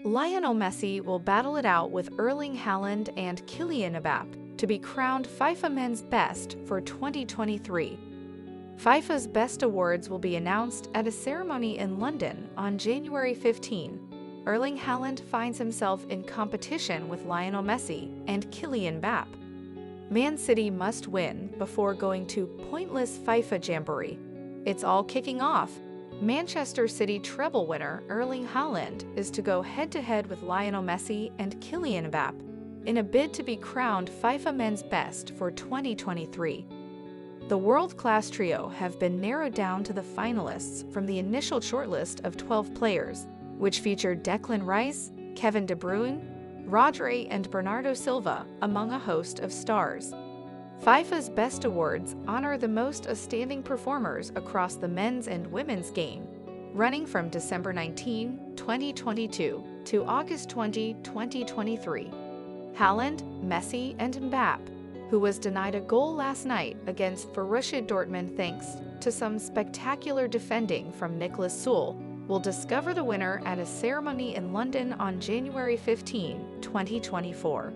Lionel Messi will battle it out with Erling Haaland and Kylian Mbappe to be crowned FIFA Men's Best for 2023. FIFA's Best Awards will be announced at a ceremony in London on January 15. Erling Haaland finds himself in competition with Lionel Messi and Kylian Mbappe. Man City must win before going to pointless FIFA jamboree. It's all kicking off. Manchester City treble winner Erling Haaland is to go head-to-head with Lionel Messi and Kylian Mbappe in a bid to be crowned FIFA Men's Best for 2023. The world-class trio have been narrowed down to the finalists from the initial shortlist of 12 players, which featured Declan Rice, Kevin De Bruyne, Rodri, and Bernardo Silva, among a host of stars. FIFA's Best Awards honor the most outstanding performers across the men's and women's game, running from December 19, 2022 to August 20, 2023. Haaland, Messi, and Mbappe, who was denied a goal last night against Borussia Dortmund thanks to some spectacular defending from Niklas Süle, will discover the winner at a ceremony in London on January 15, 2024.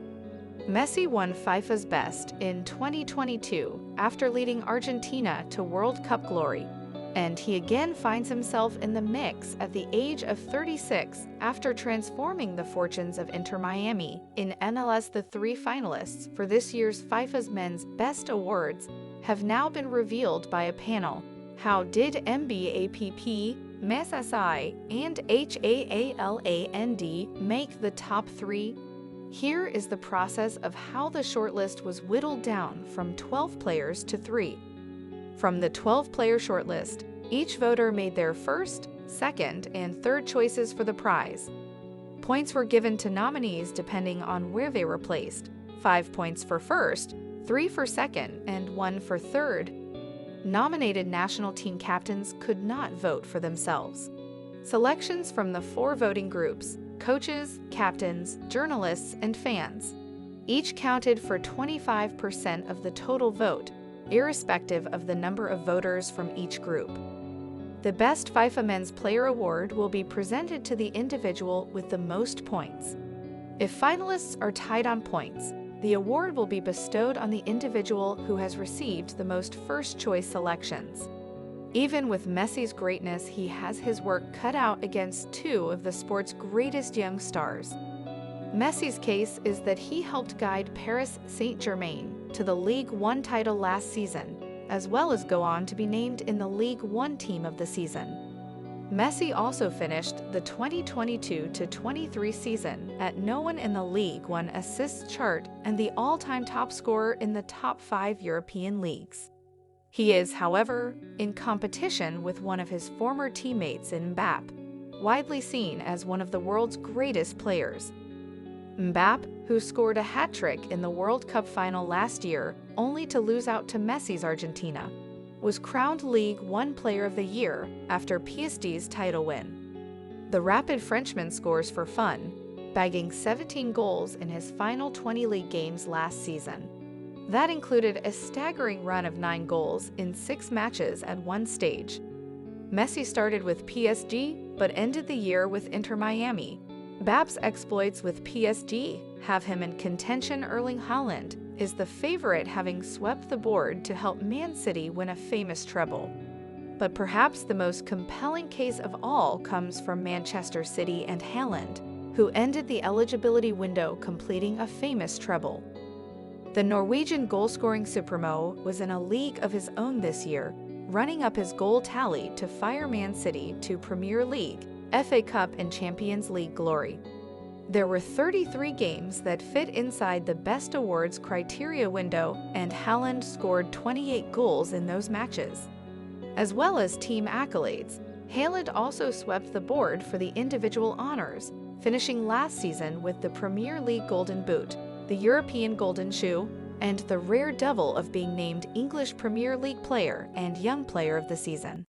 Messi won FIFA's Best in 2022 after leading Argentina to World Cup glory, and he again finds himself in the mix at the age of 36 after transforming the fortunes of Inter Miami in MLS. The three finalists for this year's FIFA's Men's Best Awards have now been revealed by a panel. How did Mbappe, Messi, and Haaland make the top three? Here is the process of how the shortlist was whittled down from 12 players to 3. From the 12-player shortlist, each voter made their first, second, and third choices for the prize. Points were given to nominees depending on where they were placed: 5 points for first, 3 for second, and 1 for third. Nominated national team captains could not vote for themselves. Selections from the 4 voting groups: coaches, captains, journalists, and fans, each counted for 25% of the total vote, irrespective of the number of voters from each group. The Best FIFA Men's Player Award will be presented to the individual with the most points. If finalists are tied on points, the award will be bestowed on the individual who has received the most first-choice selections. Even with Messi's greatness, he has his work cut out against 2 of the sport's greatest young stars. Messi's case is that he helped guide Paris Saint-Germain to the Ligue 1 title last season, as well as go on to be named in the Ligue 1 Team of the Season. Messi also finished the 2022-23 season at no one in the Ligue 1 assists chart and the all-time top scorer in the top 5 European leagues. He is, however, in competition with one of his former teammates in Mbappe, widely seen as one of the world's greatest players. Mbappe, who scored a hat-trick in the World Cup final last year only to lose out to Messi's Argentina, was crowned Ligue 1 Player of the Year after PSG's title win. The rapid Frenchman scores for fun, bagging 17 goals in his final 20 league games last season. That included a staggering run of 9 goals in 6 matches at one stage. Messi started with PSG but ended the year with Inter Miami. Mbappe's exploits with PSG have him in contention. Erling Haaland is the favorite, having swept the board to help Man City win a famous treble. But perhaps the most compelling case of all comes from Manchester City and Haaland, who ended the eligibility window completing a famous treble. The Norwegian goal-scoring Supermo was in a league of his own this year, running up his goal tally to fire Man City to Premier League, FA Cup, and Champions League glory. There were 33 games that fit inside the Best Awards criteria window, and Haaland scored 28 goals in those matches. As well as team accolades, Haaland also swept the board for the individual honors, finishing last season with the Premier League Golden Boot, the European Golden Shoe, and the rare double of being named English Premier League Player and Young Player of the Season.